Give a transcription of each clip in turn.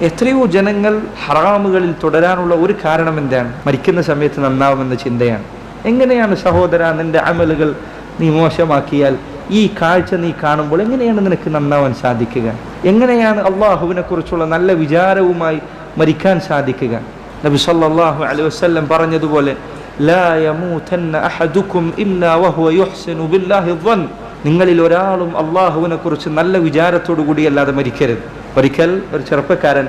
എത്രയോ ജനങ്ങൾ ഹറാമുകളിൽ തുടരാനുള്ള ഒരു കാരണം എന്താണ്? മരിക്കുന്ന സമയത്ത് നന്നാവുമെന്ന ചിന്തയാണ്. എങ്ങനെയാണ് സഹോദര നിന്റെ അമലുകൾ നീ മോശമാക്കിയാൽ ഈ കാഴ്ച നീ കാണുമ്പോൾ എങ്ങനെയാണ് നിനക്ക് നന്നാവാൻ സാധിക്കുക? എങ്ങനെയാണ് അള്ളാഹുവിനെ കുറിച്ചുള്ള നല്ല വിചാരവുമായി മരിക്കാൻ സാധിക്കുക? നബി സല്ലല്ലാഹു അലൈഹി വസല്ലം പറഞ്ഞതുപോലെ ലാ യമൂതന്ന അഹദുക്കും ഇല്ലാ വഹുവ യുഹ്സിനു ബില്ലാഹി ظن, നിങ്ങളിൽ ഒരാളും അള്ളാഹുവിനെ കുറിച്ച് നല്ല വിചാരത്തോടു കൂടി അല്ലാതെ മരിക്കരുത്. ഒരിക്കൽ ഒരു ചെറുപ്പക്കാരൻ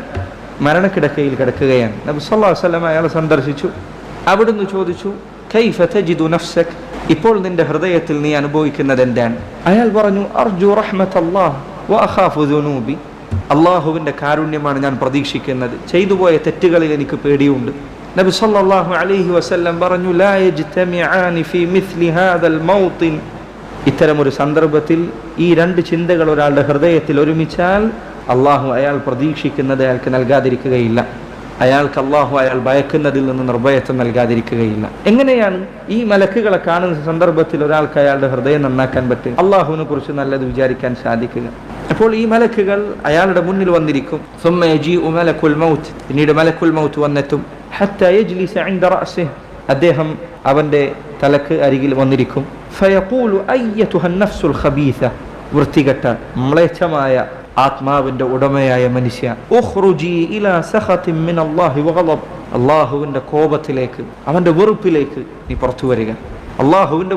മരണക്കിടക്കയിൽ കിടക്കുകയാണ്. നബി സല്ലല്ലാഹു അലൈഹി വസല്ലം അയാളെ സന്ദർശിച്ചു. അവിടുന്ന് ചോദിച്ചു, കൈഫ തജിദു നഫ്സക്, ഇപ്പോൾ നിന്റെ ഹൃദയത്തിൽ നീ അനുഭവിക്കുന്നത് എന്താണ്? അയാൾ പറഞ്ഞു, അർജു റഹ്മത്തല്ലാഹ് വ അഖാഫു ദുനൂബി, അള്ളാഹുവിൻ്റെ കാരുണ്യമാണ് ഞാൻ പ്രതീക്ഷിക്കുന്നത്, ചെയ്തുപോയ തെറ്റുകളിൽ എനിക്ക് പേടിയുണ്ട്. നബി സല്ലല്ലാഹു അലൈഹി വസല്ലം പറഞ്ഞു, ലാ യജ്തമിആനി ഫീ മിസ്ലി ഹാദൽ മൗത്തിൻ, ഇത്തരമൊരു സന്ദർഭത്തിൽ ഈ രണ്ട് ചിന്തകൾ ഒരാളുടെ ഹൃദയത്തിൽ ഒരുമിച്ചാൽ അള്ളാഹു അയാൾ പ്രതീക്ഷിക്കുന്നത് അയാൾക്ക് നൽകാതിരിക്കുകയില്ല. അയാൾക്ക് അള്ളാഹു അയാൾ ഭയക്കുന്നതിൽ നിന്ന് നിർഭയത്വം നൽകാതിരിക്കുകയില്ല. എങ്ങനെയാണ് ഈ മലക്കുകളെ കാണുന്ന സന്ദർഭത്തിൽ ഒരാൾക്ക് അയാളുടെ ഹൃദയം നന്നാക്കാൻ പറ്റും? അള്ളാഹുവിനെ കുറിച്ച് നല്ലത് വിചാരിക്കാൻ സാധിക്കുക. അപ്പോൾ ഈ മലക്കുകൾ അയാളുടെ മുന്നിൽ വന്നിരിക്കും. ثم يجيء ملك الموت, പിന്നീട് മലക്കുൽ മൗത്ത് വന്നെത്തും. حتى يجلس عند رأسه, അദ്ദേഹം അവന്റെ തലക്ക് അരികിൽ വന്നിരിക്കും. فيقول أيتها النفس الخبيثة, വൃത്തികെട്ട മ്ലേച്ഛമായ ആത്മാവിന്റെ ഉടമയായ മനുഷ്യ, ഉഖ്റുജി ഇലാ സഖത്തിൻ മിൻ അല്ലാഹി വഗളബ്, അല്ലാഹുവിന്റെ കോപത്തിലേക്ക് അവന്റെ വെറുപ്പിലേക്ക് നീ പുറത്തു വരിക. അല്ലാഹുവിന്റെ